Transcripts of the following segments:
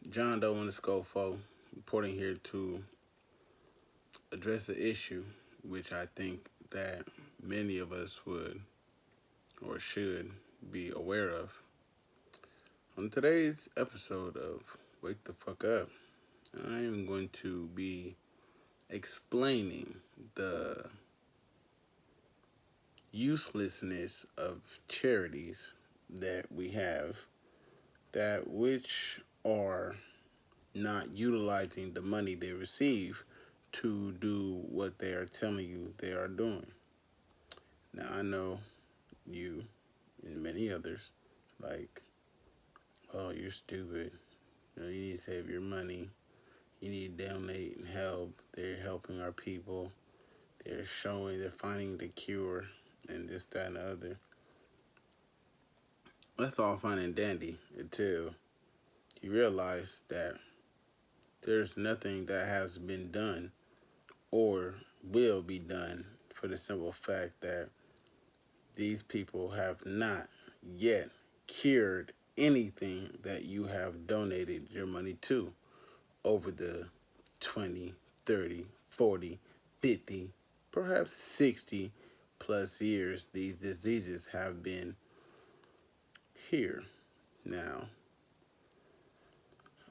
John Doe underscore Foe reporting here to address an issue which I think that many of us would or should be aware of. On today's episode of Wake the Fuck Up, I am going to be explaining the uselessness of charities that we have that which are not utilizing the money they receive to do what they are telling you they are doing. Now I know you and many others like, oh, you're stupid. You need to save your money. You need to donate and help. They're helping our people. They're finding the cure and this, that, and the other. That's all fine and dandy until you realize that there's nothing that has been done or will be done for the simple fact that these people have not yet cured anything that you have donated your money to over the 20, 30, 40, 50, perhaps 60 plus years these diseases have been here. Now,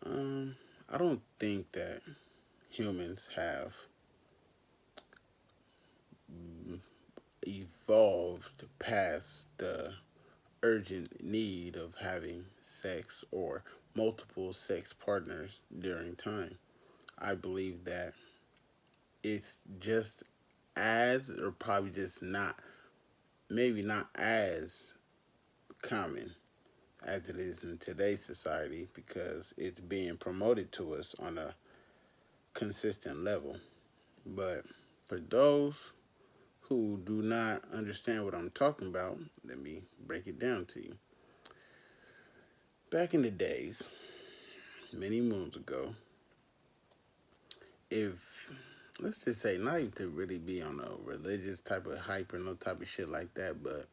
I don't think that humans have evolved past the urgent need of having sex or multiple sex partners during time. I believe that it's just as, or probably just not, maybe not as common as it is in today's society because it's being promoted to us on a consistent level. But for those who do not understand what I'm talking about, let me break it down to you. Back in the days, many moons ago, if let's just say not even to really be on a religious type of hype or no type of shit like that, but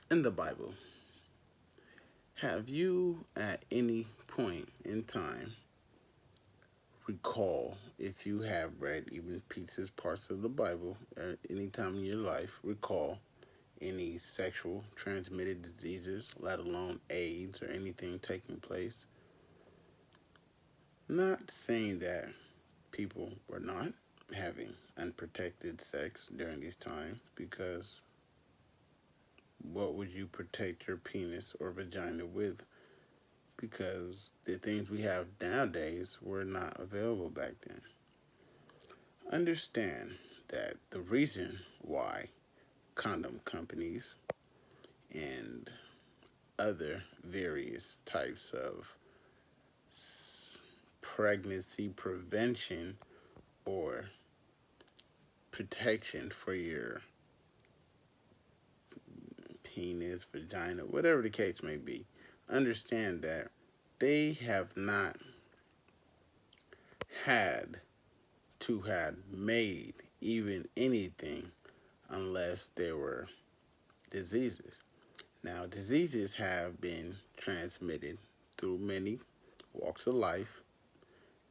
in the Bible, have you at any point in time recall if you have read even pieces, parts of the Bible, at any time in your life, recall any sexual transmitted diseases, let alone AIDS or anything taking place? Not saying that people were not having unprotected sex during these times because what would you protect your penis or vagina with? Because the things we have nowadays were not available back then. Understand that the reason why condom companies and other various types of pregnancy prevention or protection for your penis, vagina, whatever the case may be, understand that they have not had to have made even anything unless there were diseases. Now, diseases have been transmitted through many walks of life,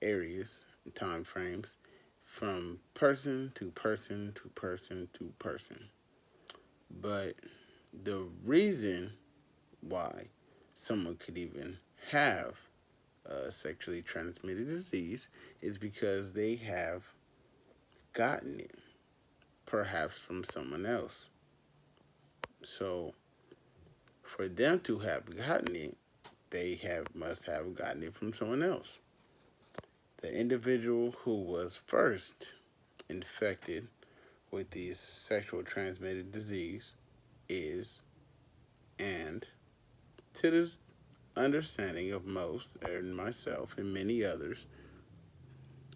areas, and time frames, from person to person to person to person. But the reason why someone could even have a sexually transmitted disease is because they have gotten it, perhaps from someone else. So for them to have gotten it, they have must have gotten it from someone else. The individual who was first infected with the sexual transmitted disease is, and to the understanding of most, and myself and many others,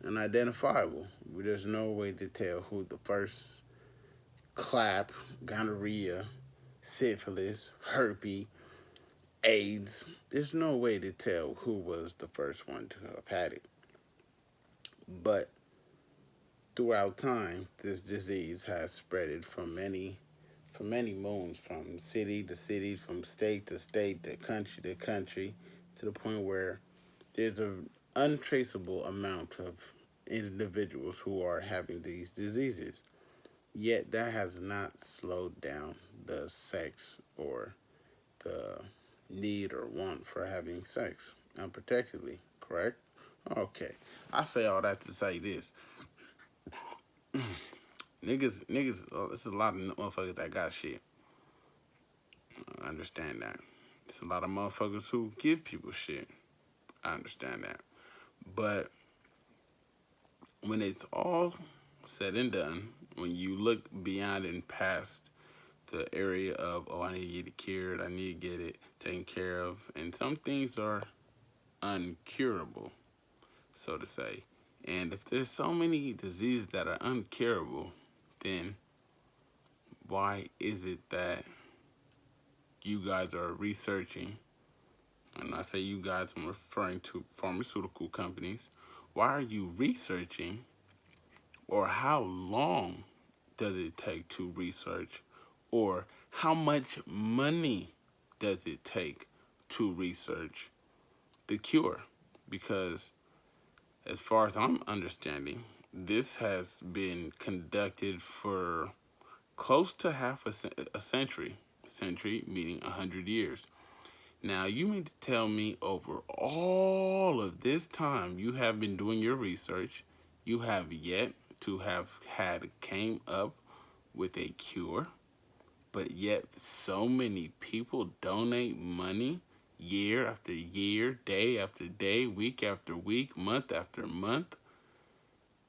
unidentifiable. There's no way to tell who the first clap, gonorrhea, syphilis, herpes, AIDS. There's no way to tell who was the first one to have had it. But throughout time, this disease has spreaded from many moons, from city to city, from state to state, to country, to the point where there's an untraceable amount of individuals who are having these diseases. Yet that has not slowed down the sex or the need or want for having sex unprotectedly, correct? Okay. I say all that to say this. Niggas, oh, there's a lot of motherfuckers that got shit. I understand that. There's a lot of motherfuckers who give people shit. I understand that. But when it's all said and done, when you look beyond and past the area of, oh, I need to get it cured, I need to get it taken care of, and some things are uncurable, so to say. And if there's so many diseases that are uncurable, then why is it that you guys are researching? And I say you guys, I'm referring to pharmaceutical companies. Why are you researching, or how long does it take to research, or how much money does it take to research the cure? Because as far as I'm understanding, this has been conducted for close to half a century. Century meaning 100 years. Now, you mean to tell me over all of this time you have been doing your research, you have yet to have had came up with a cure, but yet so many people donate money year after year, day after day, week after week, month after month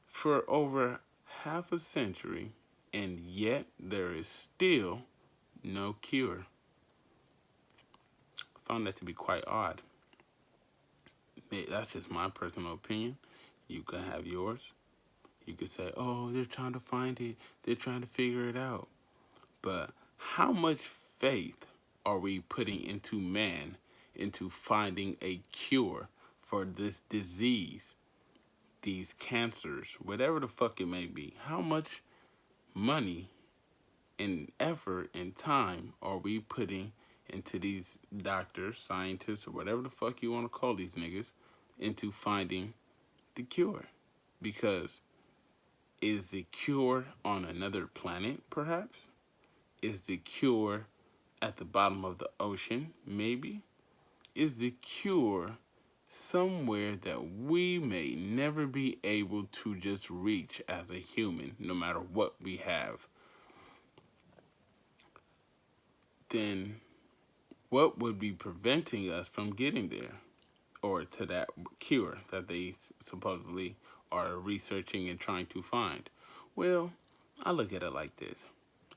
for over half a century, and yet there is still no cure. I found that to be quite odd. That's just my personal opinion. You can have yours. You could say, oh, they're trying to find it, they're trying to figure it out. But how much faith are we putting into man into finding a cure for this disease, these cancers, whatever the fuck it may be? How much money and effort and time are we putting into these doctors, scientists, or whatever the fuck you want to call these niggas, into finding the cure? Because is the cure on another planet, perhaps? Is the cure at the bottom of the ocean, maybe? Is the cure somewhere that we may never be able to just reach as a human, no matter what we have? Then what would be preventing us from getting there, or to that cure that they supposedly are researching and trying to find? Well, I look at it like this,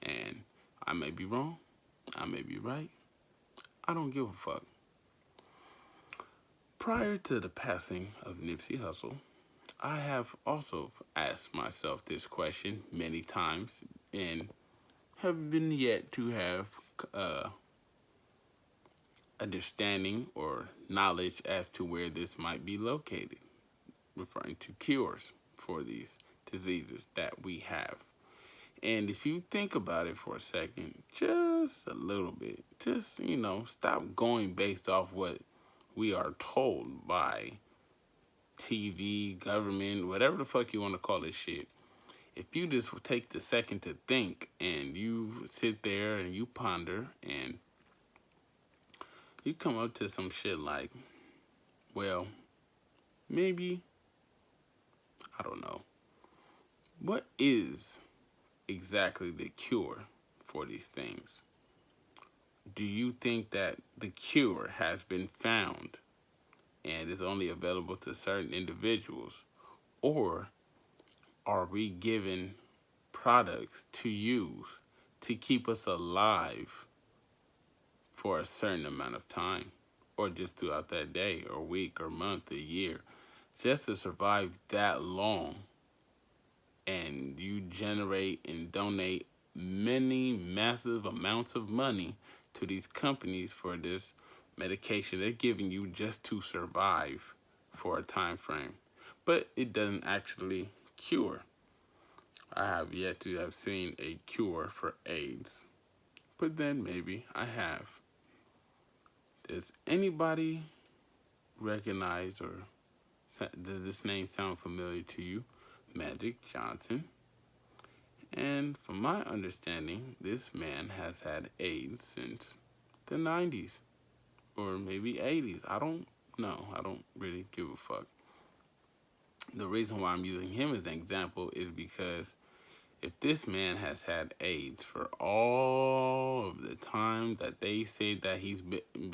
and I may be wrong, I may be right, I don't give a fuck. Prior to the passing of Nipsey Hussle, I have also asked myself this question many times and have been yet to have uh, understanding or knowledge as to where this might be located, referring to cures for these diseases that we have. And if you think about it for a second, just a little bit, just, stop going based off what we are told by TV, government, whatever the fuck you want to call this shit. If you just take the second to think and you sit there and you ponder and you come up to some shit like, well, maybe, I don't know, what is exactly the cure for these things? Do you think that the cure has been found and is only available to certain individuals? Or are we given products to use to keep us alive for a certain amount of time, or just throughout that day or week or month or year, just to survive that long? And you generate and donate many massive amounts of money to these companies for this medication they're giving you just to survive for a time frame, but it doesn't actually cure. I have yet to have seen a cure for AIDS, but then maybe I have. Does anybody recognize or does this name sound familiar to you? Magic Johnson. And from my understanding, this man has had AIDS since the 90s or maybe 80s. I don't know. I don't really give a fuck. The reason why I'm using him as an example is because if this man has had AIDS for all of the time that they say that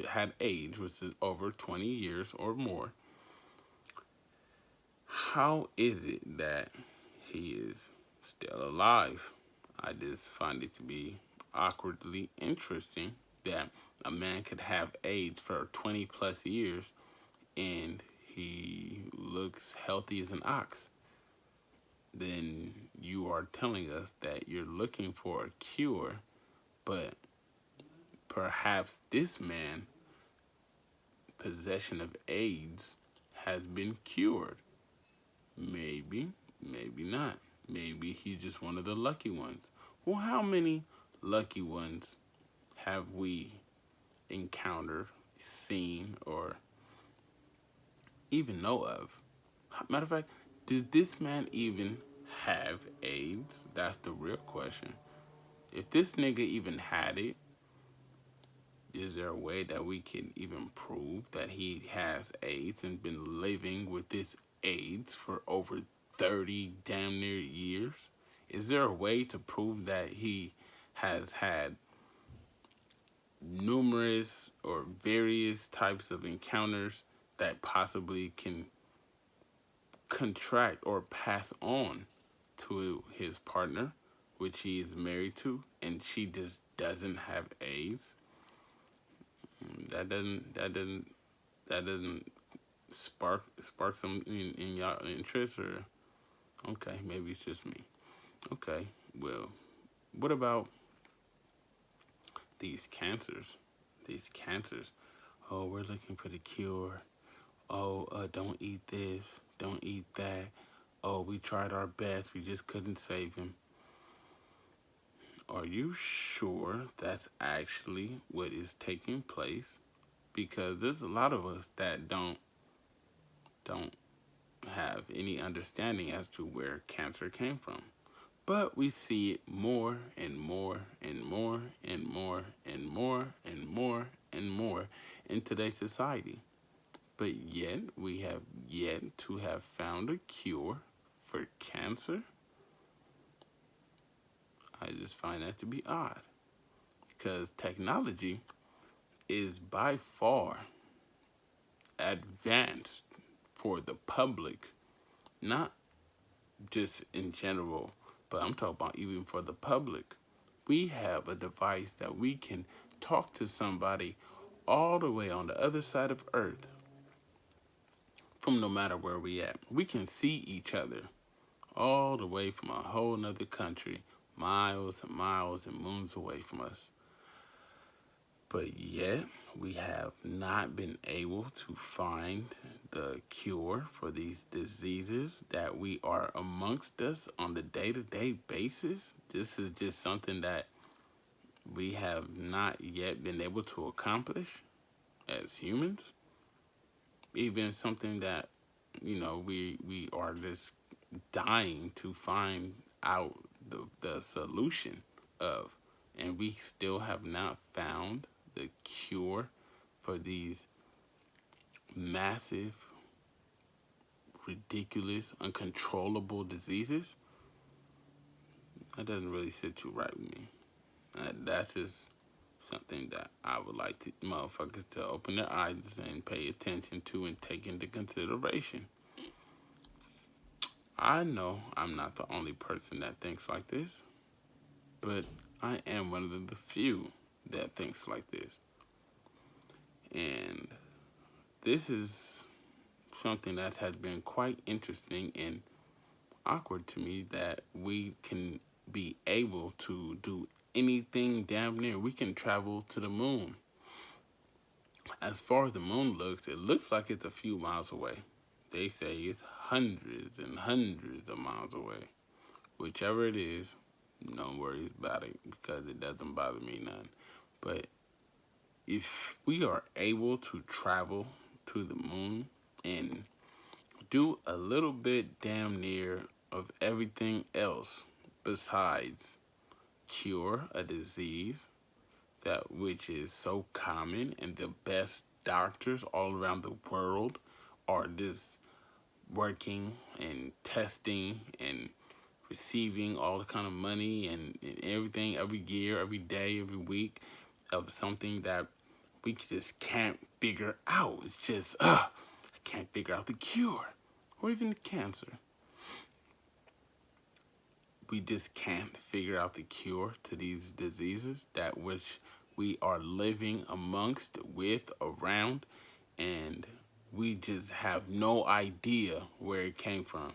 had AIDS, which is over 20 years or more, how is it that he is still alive? I just find it to be awkwardly interesting that a man could have AIDS for 20 plus years and he looks healthy as an ox. Then you are telling us that you're looking for a cure, but perhaps this man possession of AIDS has been cured. Maybe, maybe not. Maybe he's just one of the lucky ones. Well, how many lucky ones have we encountered, seen, or even know of? Matter of fact, did this man even have AIDS? That's the real question. If this nigga even had it, is there a way that we can even prove that he has AIDS and been living with this AIDS for over 30 damn near years? Is there a way to prove that he has had numerous or various types of encounters that possibly can contract or pass on to his partner, which he is married to, and she just doesn't have AIDS? That doesn't spark some in y'all interest, or okay, maybe it's just me. Okay, well, what about these cancers? These cancers. Oh, we're looking for the cure. Oh, don't eat this, don't eat that. Oh, we tried our best, we just couldn't save him. Are you sure that's actually what is taking place? Because there's a lot of us that don't have any understanding as to where cancer came from. But we see it more and more and more and more and more and more and more in today's society. But yet, we have yet to have found a cure for cancer. I just find that to be odd. Because technology is by far advanced for the public, not just in general, but I'm talking about even for the public. We have a device that we can talk to somebody all the way on the other side of Earth from no matter where we at. We can see each other all the way from a whole nother country, miles and miles and moons away from us. But yet, we have not been able to find the cure for these diseases that we are amongst us on the day-to-day basis. This is just something that we have not yet been able to accomplish as humans. Even something that, we are just dying to find out the solution of. And we still have not found the cure for these massive, ridiculous, uncontrollable diseases. That doesn't really sit too right with me. That's just something that I would like to motherfuckers to open their eyes and pay attention to and take into consideration. I know I'm not the only person that thinks like this, but I am one of the few that thinks like this. And this is something that has been quite interesting and awkward to me, that we can be able to do anything damn near. We can travel to the moon. As far as the moon looks, it looks like it's a few miles away. They say it's hundreds and hundreds of miles away. Whichever it is, no worries about it because it doesn't bother me none. But if we are able to travel to the moon and do a little bit damn near of everything else besides cure a disease that which is so common, and the best doctors all around the world are just working and testing and receiving all the kind of money and everything every year, every day, every week of something that we just can't figure out. It's just, I can't figure out the cure or even the cancer. We just can't figure out the cure to these diseases that which we are living amongst, with, around, and we just have no idea where it came from.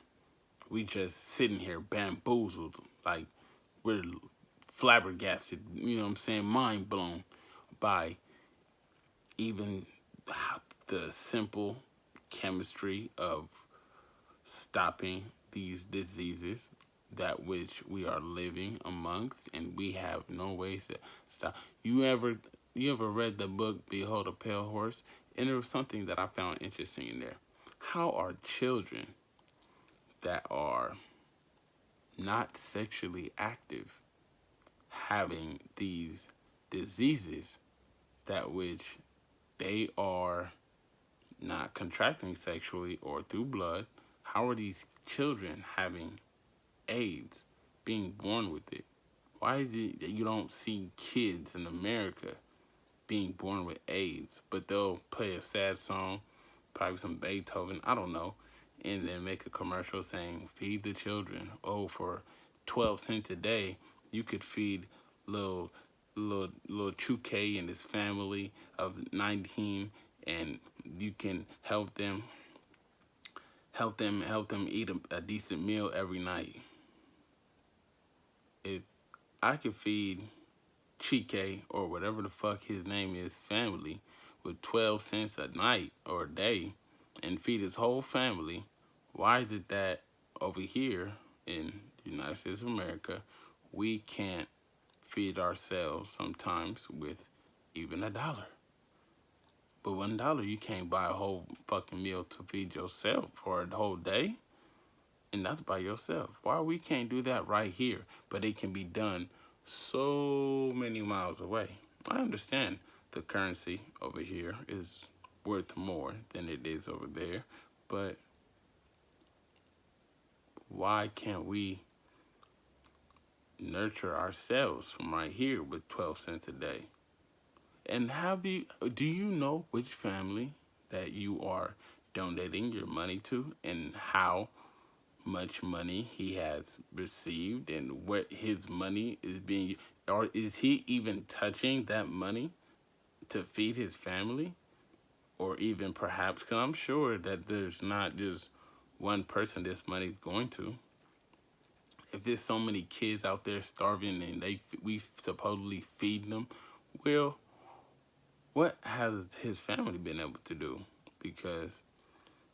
We just sitting here bamboozled, like we're flabbergasted, you know what I'm saying, mind blown by even the simple chemistry of stopping these diseases that which we are living amongst, and we have no ways to stop. You ever read the book Behold a Pale Horse? And there was something that I found interesting in there. How are children that are not sexually active having these diseases that which they are not contracting sexually or through blood? How are these children having AIDS, being born with it? Why is it that you don't see kids in America being born with AIDS, but they'll play a sad song, probably some Beethoven, I don't know, and then make a commercial saying, feed the children. Oh, for 12 cents a day, you could feed little Chuke and his family of 19, and you can help them eat a decent meal every night. If I could feed Chike or whatever the fuck his name is family with 12 cents a night or a day and feed his whole family, why is it that over here in the United States of America we can't feed ourselves sometimes with even $1? But $1 you can't buy a whole fucking meal to feed yourself for a whole day, and that's by yourself. Why we can't do that right here, but it can be done so many miles away? I understand the currency over here is worth more than it is over there, but why can't we nurture ourselves from right here with 12 cents a day? And do you know which family that you are donating your money to, and how much money he has received, and what his money is being, or is he even touching that money to feed his family? Or even perhaps, because I'm sure that there's not just one person this money's going to. If there's so many kids out there starving and we supposedly feed them, well, what has his family been able to do? Because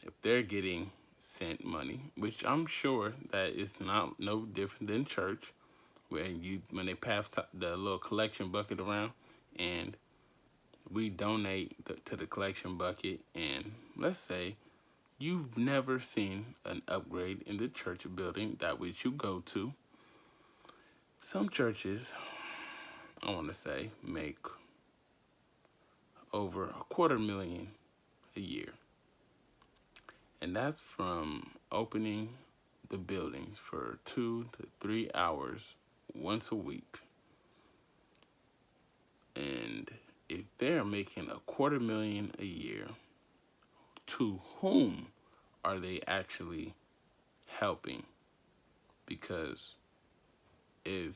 if they're getting sent money, which I'm sure that it's not no different than church, when they pass the little collection bucket around, and we donate to the collection bucket, and let's say you've never seen an upgrade in the church building that which you go to. Some churches, I want to say, make over $250,000 a year, and that's from opening the buildings for 2 to 3 hours once a week. And if they're making $250,000 a year, to whom are they actually helping? Because if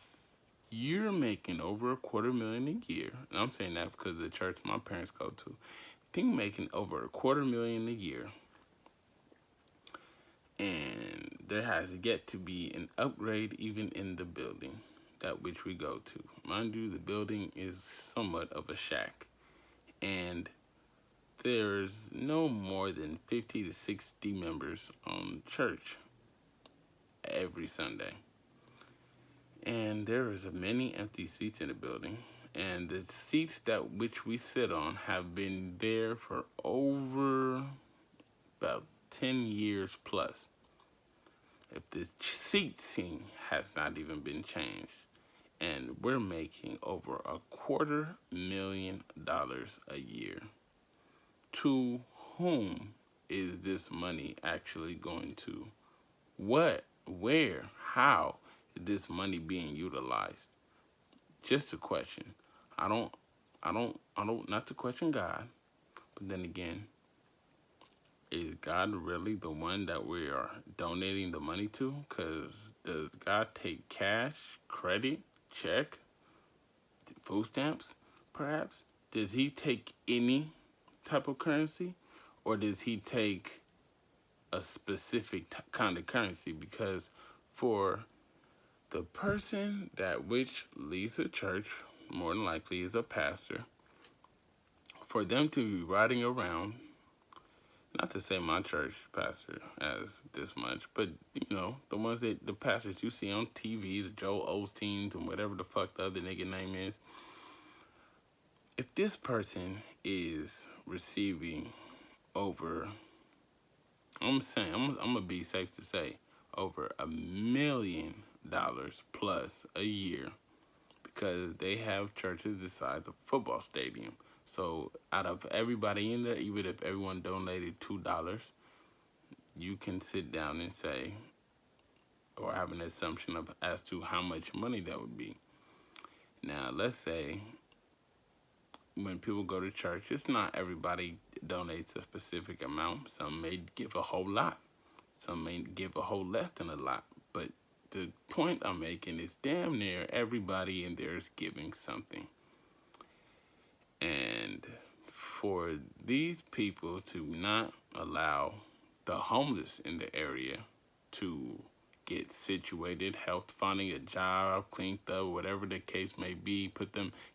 you're making over $250,000 a year, and I'm saying that because of the church my parents go to, if you're making over $250,000 a year, and there has yet to be an upgrade even in the building that which we go to. Mind you, the building is somewhat of a shack, and there's no more than 50 to 60 members on church every Sunday. And there is many empty seats in the building, and the seats that which we sit on have been there for over about 10 years plus. If the seating has not even been changed, and we're making over $250,000 a year, to whom is this money actually going to? What, where, how is this money being utilized? Just a question. I don't, not to question God, but then again, is God really the one that we are donating the money to? Because does God take cash, credit, check, food stamps, perhaps? Does he take any type of currency? Or does he take a specific kind of currency? Because for the person that which leads the church, more than likely is a pastor, for them to be riding around, not to say my church pastor as this much, but the ones that the pastors you see on TV, the Joel Osteens and whatever the fuck the other nigga name is, if this person is receiving over, I'm gonna be safe to say, over $1 million plus a year, because they have churches the size of football stadium. So out of everybody in there, even if everyone donated $2, you can sit down and say, or have an assumption of as to how much money that would be. Now, let's say when people go to church, it's not everybody donates a specific amount. Some may give a whole lot. Some may give a whole less than a lot. But the point I'm making is damn near everybody in there is giving something. And for these people to not allow the homeless in the area to get situated, help finding a job, cleaned up, whatever the case may be,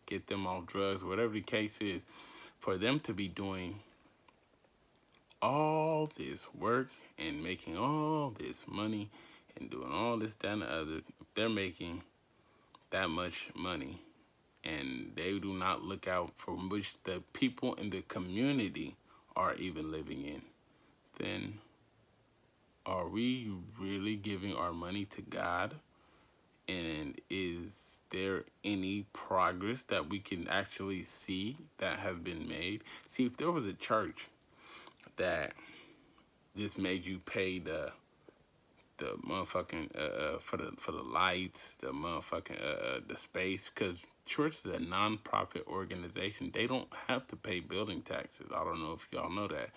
get them off drugs, whatever the case is, for them to be doing all this work and making all this money and doing all this, that, and the other, if they're making that much money and they do not look out for which the people in the community are even living in, then are we really giving our money to God? And is there any progress that we can actually see that has been made? See, if there was a church that just made you pay the motherfucking for the lights, the motherfucking the space, because church is a non-profit organization. They don't have to pay building taxes. I don't know if y'all know that.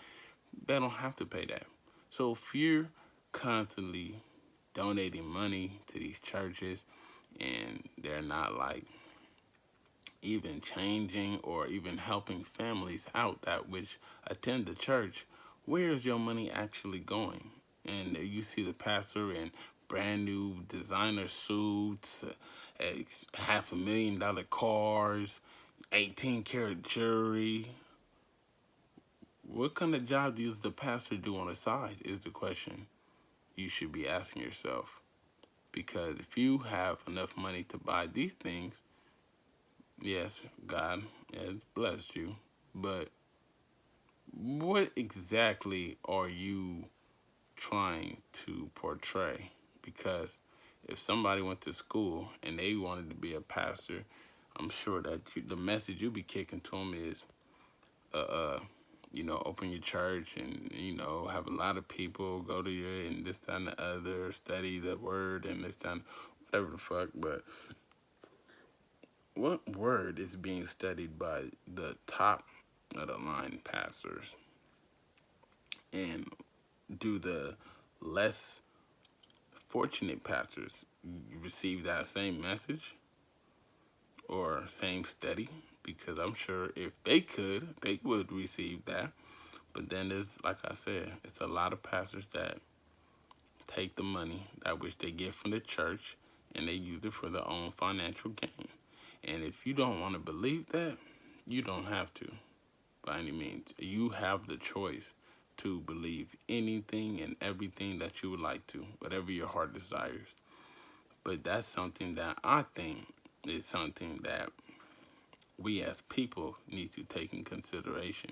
They don't have to pay that. So if you're constantly donating money to these churches and they're not like even changing or even helping families out that which attend the church, where is your money actually going? And you see the pastor in brand new designer suits, $500,000 cars, 18-karat jewelry. What kind of job does the pastor do on the side is the question you should be asking yourself. Because if you have enough money to buy these things, yes, God has blessed you, but what exactly are you trying to portray? Because if somebody went to school and they wanted to be a pastor, I'm sure that the message you be kicking to them is, open your church and, have a lot of people go to you and this, that, and the other, study the word and this, that, whatever the fuck. But what word is being studied by the top of the line pastors? And do the less fortunate pastors receive that same message or same study? Because I'm sure if they could, they would receive that. But then there's, like I said, it's a lot of pastors that take the money that which they get from the church and they use it for their own financial gain. And if you don't want to believe that, you don't have to by any means. You have the choice to believe anything and everything that you would like to, whatever your heart desires. But that's something that I think is something that we as people need to take in consideration.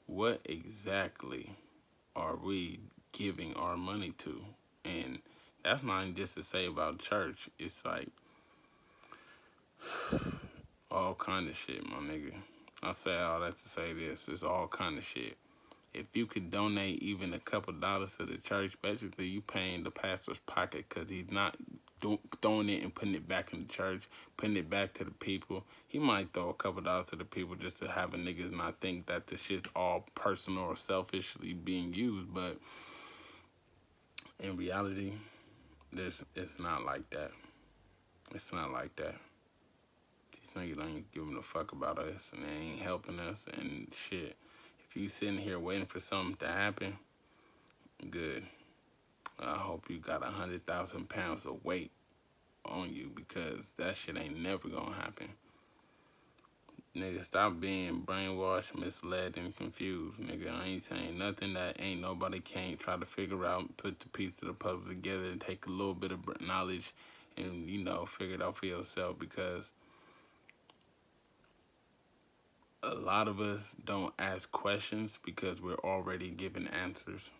What exactly are we giving our money to? And that's not just to say about church. It's like all kind of shit, my nigga. I say all that to say this. It's all kind of shit. If you could donate even a couple dollars to the church, basically you paying the pastor's pocket because he's not throwing it and putting it back in the church, putting it back to the people. He might throw a couple dollars to the people just to have a niggas not think that the shit's all personal or selfishly being used. But in reality, this it's not like that. It's not like that. These niggas ain't giving a fuck about us and they ain't helping us and shit. If you sitting here waiting for something to happen, good. I hope you got 100,000 pounds of weight on you because that shit ain't never gonna happen. Nigga, stop being brainwashed, misled, and confused. Nigga, I ain't saying nothing that ain't nobody can't try to figure out, put the piece of the puzzle together, and take a little bit of knowledge and, figure it out for yourself because a lot of us don't ask questions because we're already given answers.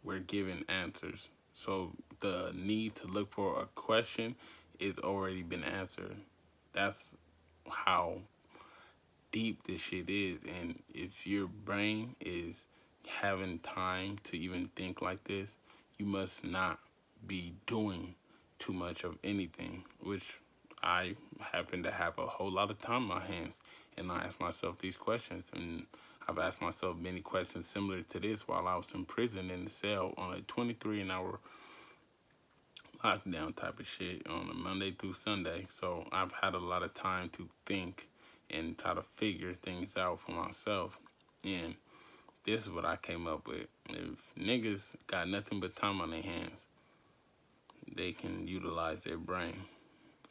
We're given answers. So the need to look for a question is already been answered. That's how deep this shit is. And if your brain is having time to even think like this, you must not be doing too much of anything, which I happen to have a whole lot of time on my hands. And I ask myself these questions. And I've asked myself many questions similar to this while I was in prison in the cell on a 23-hour lockdown type of shit on a Monday through Sunday. So I've had a lot of time to think and try to figure things out for myself. And this is what I came up with. If niggas got nothing but time on their hands, they can utilize their brain.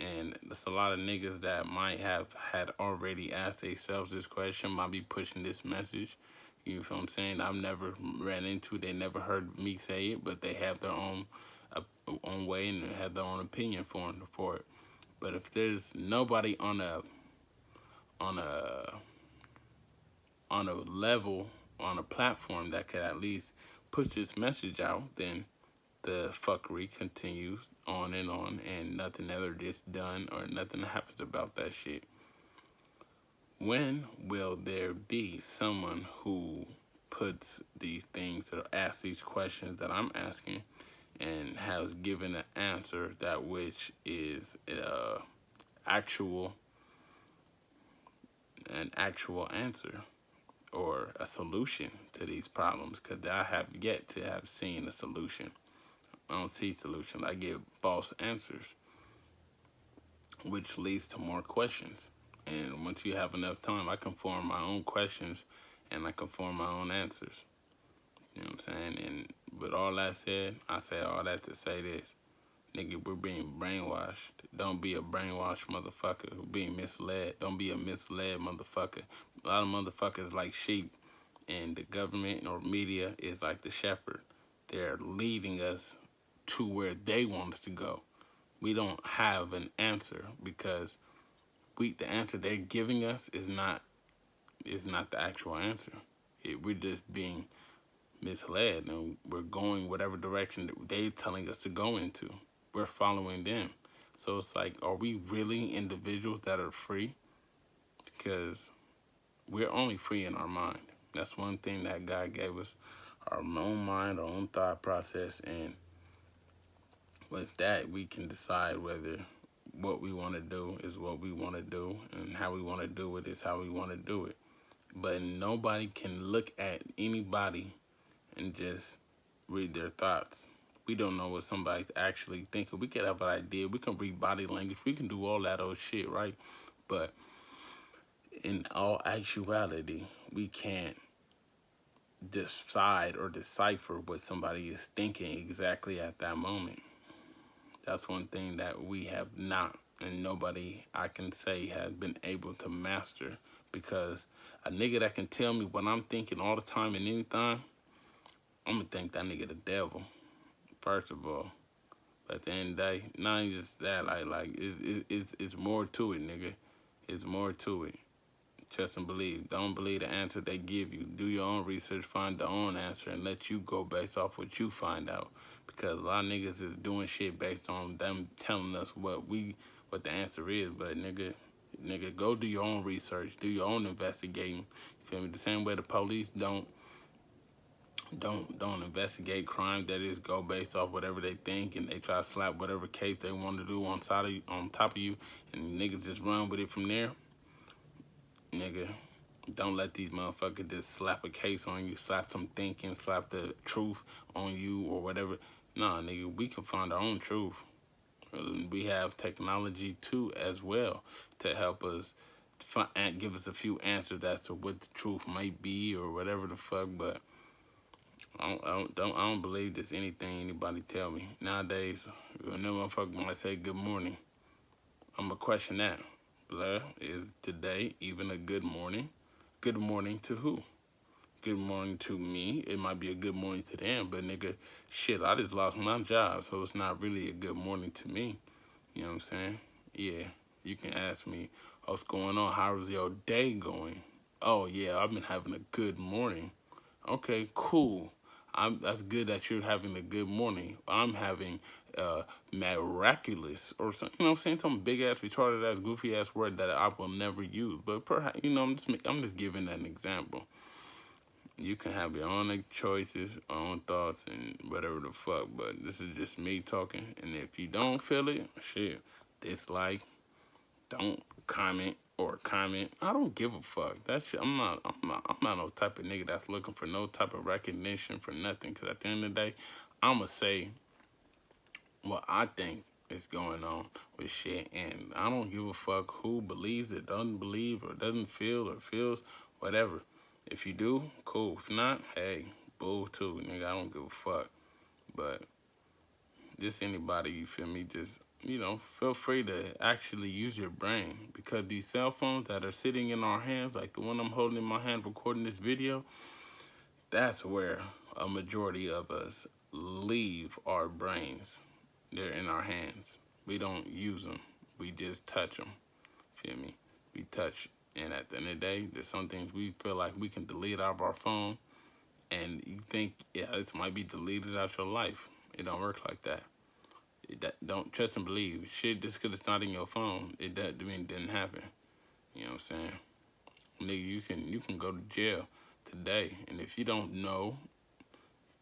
And there's a lot of niggas that might have had already asked themselves this question, might be pushing this message. You know what I'm saying? I've never ran into, they never heard me say it, but they have their own way and have their own opinion for it. But if there's nobody on a on a level, on a platform that could at least push this message out, then the fuckery continues on, and nothing ever gets done or nothing happens about that shit. When will there be someone who puts these things or asks these questions that I'm asking and has given an answer that which is actual an actual answer or a solution to these problems? Because I have yet to have seen a solution. I don't see solutions. I give false answers, which leads to more questions. And once you have enough time, I can form my own questions and I can form my own answers. You know what I'm saying? And with all that said, I say all that to say this. Nigga, we're being brainwashed. Don't be a brainwashed motherfucker. We're being misled. Don't be a misled motherfucker. A lot of motherfuckers like sheep, and the government or media is like the shepherd. They're leading us to where they want us to go. We don't have an answer because the answer they're giving us is not the actual answer. We're just being misled and we're going whatever direction that they're telling us to go into. We're following them. So it's like, are we really individuals that are free? Because we're only free in our mind. That's one thing that God gave us, our own mind, our own thought process, and with that we can decide whether what we want to do is what we want to do and how we want to do it is how we want to do it. But nobody can look at anybody and just read their thoughts. We don't know what somebody's actually thinking. We can have an idea. We can read body language. We can do all that old shit, right? But in all actuality, we can't decide or decipher what somebody is thinking exactly at that moment. That's one thing that we have not, and nobody I can say has been able to master. Because a nigga that can tell me what I'm thinking all the time and anytime, I'm gonna think that nigga the devil, first of all. But at the end of the day, not just that, it's more to it, nigga. It's more to it. Trust and believe. Don't believe the answer they give you. Do your own research, find the own answer, and let you go based off what you find out. Because a lot of niggas is doing shit based on them telling us what the answer is. But nigga, go do your own research, do your own investigating. You feel me? The same way the police don't investigate crime. That is, go based off whatever they think, and they try to slap whatever case they want to do on top of you, and niggas just run with it from there. Nigga, don't let these motherfuckers just slap a case on you, slap some thinking, slap the truth on you or whatever. Nah, nigga, we can find our own truth. We have technology too as well to help us and give us a few answers as to what the truth might be or whatever the fuck. But I don't believe this anything anybody tell me nowadays. When no motherfucker might say good morning, I'm gonna question that. Blah, is today even a good morning? Good morning to who? Good morning to me. It might be a good morning to them, but nigga, shit, I just lost my job, so it's not really a good morning to me. You know what I'm saying? Yeah, you can ask me, what's going on? How's your day going? Oh yeah, I've been having a good morning. Okay, cool. That's good that you're having a good morning. I'm having miraculous or something. You know what I'm saying? Some big ass, retarded ass, goofy ass word that I will never use. But perhaps, I'm just giving an example. You can have your own choices, own thoughts, and whatever the fuck. But this is just me talking. And if you don't feel it, shit, dislike, don't comment or comment. I don't give a fuck. That shit, I'm not no type of nigga that's looking for no type of recognition for nothing. Cause at the end of the day, I'ma say what I think is going on with shit, and I don't give a fuck who believes it, doesn't believe, or doesn't feel or feels, whatever. If you do, cool. If not, hey, boo too, nigga. I don't give a fuck. But just anybody, you feel me, just, feel free to actually use your brain, because these cell phones that are sitting in our hands, like the one I'm holding in my hand recording this video, that's where a majority of us leave our brains. They're in our hands. We don't use them. We just touch them. Feel me? We touch. And at the end of the day, there's some things we feel like we can delete out of our phone, and you think, yeah, this might be deleted out your life. It don't work like that. Don't trust and believe. Shit, just because it's not in your phone, it doesn't mean it didn't happen. You know what I'm saying? Nigga, you can go to jail today, and if you don't know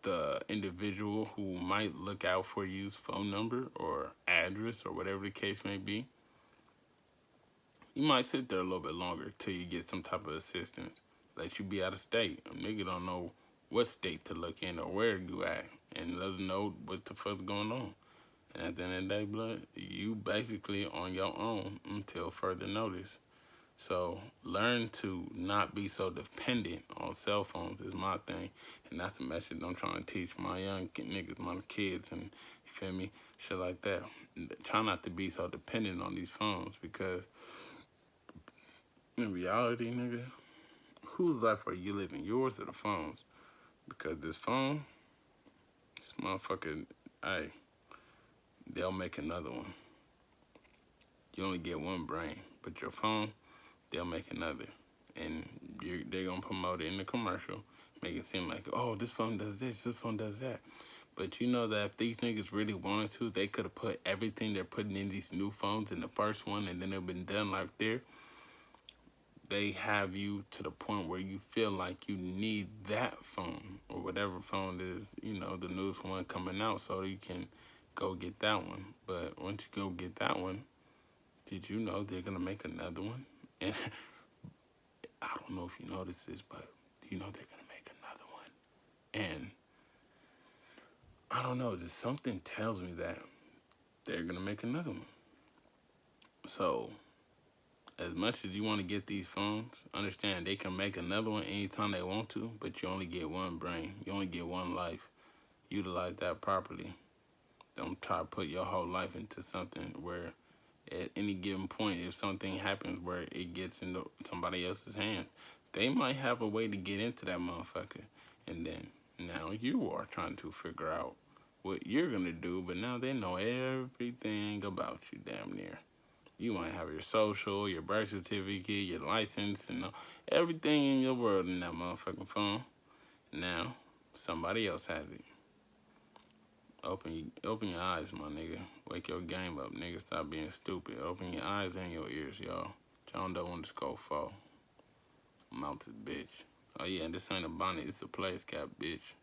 the individual who might look out for you's phone number or address or whatever the case may be, you might sit there a little bit longer till you get some type of assistance. Let you be out of state. A nigga don't know what state to look in or where you at, and doesn't know what the fuck's going on. And at the end of the day, blood, you basically on your own until further notice. So learn to not be so dependent on cell phones is my thing. And that's a message I'm trying to teach my young niggas, my kids, and you feel me? Shit like that. Try not to be so dependent on these phones, because in reality, nigga, whose life are you living? Yours or the phone's? Because this motherfucker, hey, they'll make another one. You only get one brain, but your phone, they'll make another. And they're going to promote it in the commercial, make it seem like, oh, this phone does this phone does that. But you know that if these niggas really wanted to, they could have put everything they're putting in these new phones in the first one, and then it would have been done like there. They have you to the point where you feel like you need that phone or whatever phone is, the newest one coming out, so you can go get that one. But once you go get that one, did you know they're going to make another one? And I don't know if you noticed this, but do you know they're going to make another one? And I don't know, just something tells me that they're going to make another one. So, as much as you want to get these phones, understand they can make another one anytime they want to, but you only get one brain. You only get one life. Utilize that properly. Don't try to put your whole life into something where at any given point, if something happens where it gets into somebody else's hand, they might have a way to get into that motherfucker. And then now you are trying to figure out what you're going to do, but now they know everything about you damn near. You might have your social, your birth certificate, your license, and everything in your world in that motherfucking phone. Now, somebody else has it. Open your eyes, my nigga. Wake your game up, nigga. Stop being stupid. Open your eyes and your ears, y'all. John Doe want to go for. I'm out this bitch. Oh yeah, this ain't a bonnet. It's a place cap, bitch.